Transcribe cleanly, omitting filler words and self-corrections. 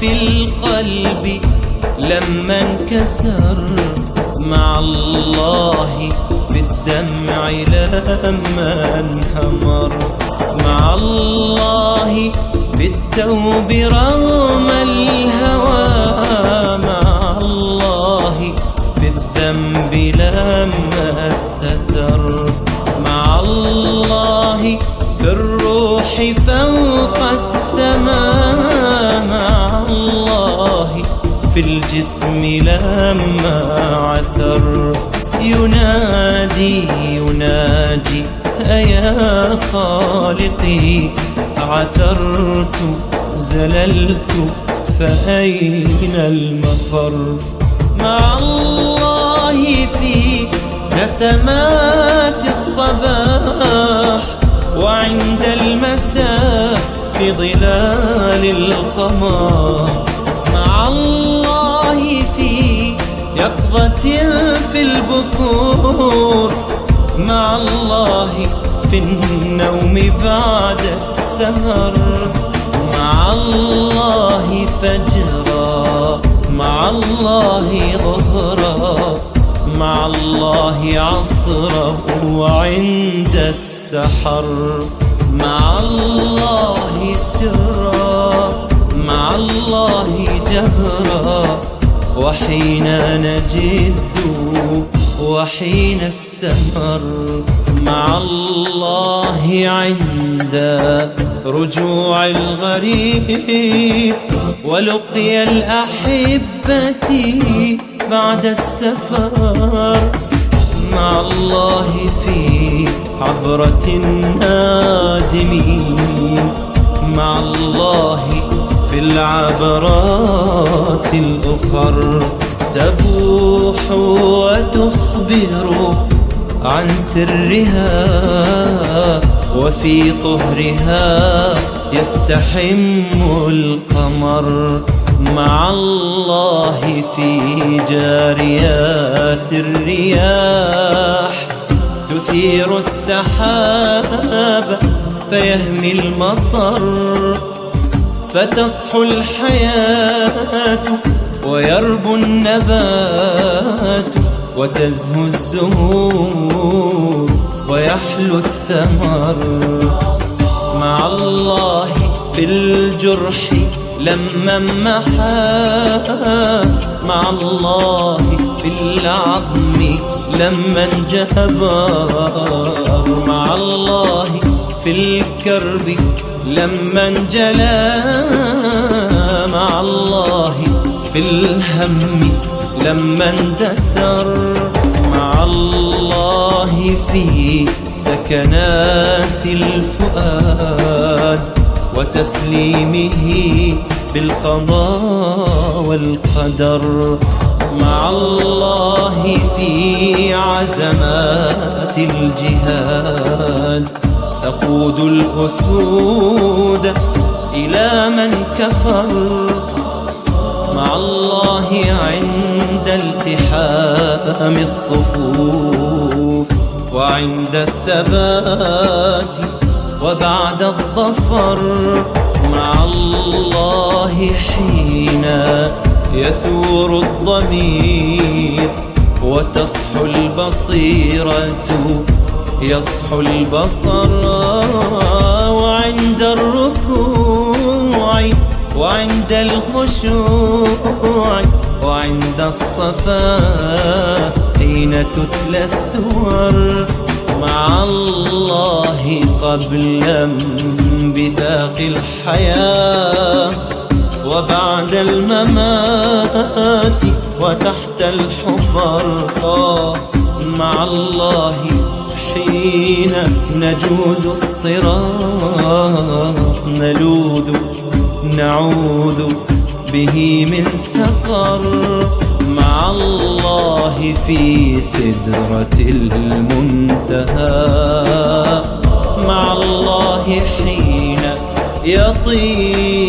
في القلب لما انكسر، مع الله في الدمع لما انهمر، مع الله بالتوب رغم الهوى، مع الله بالذنب لما استتر، مع الله في الروح فوق السماء، مع الله في الجسم لما عثر. ينادي يناجي أيا خالقي، عثرت زللت فأين المفر. مع الله في نسمات الصباح، وعند المساء في ظلال القمر، مع الله في يقظة في البكور، مع الله في النوم بعد السهر، مع الله فجرا، مع الله ظهرا، مع الله عصرا وعند السحر، مع الله سرا، مع الله جهرا، وحين نجد وحين السمر، مع الله عند رجوع الغريب، ولقي الأحبة بعد السفر، مع الله في عبرة النادمين، مع الله في العبرات الأخر. تبوح وتخبر عن سرها، وفي طهرها يستحم القمر، مع الله في جاريات الرياح، تثير السحاب فيهمي المطر، فتصحو الحياة ويربو النبات، وتزهو الزهور ويحلو الثمر، مع الله في الجرح لما محا، مع الله في العظم لما انجبر، مع الله في الكرب لما انجلى، مع الله في الهم لما اندثر، مع الله في سكنات الفؤاد، وتسليمه بالقضاء والقدر، مع الله في عزمات الجهاد، تقود الأسود إلى من كفر، مع الله عند التحام الصفوف، وعند الثبات وبعد الظفر، مع الله حين يثور الضمير، وتصحو البصيرة يصحو البصر، وعند الركوع وعند الخشوع وعند الصفا حين تتلى السور، مع الله قبل انبثاق الحياة، وبعد الممات وتحت الحفر، مع الله حين نجوز الصراط، نلوذ نعوذ به من سقر، مع الله في سدرة المنتهى، مع الله حين يطير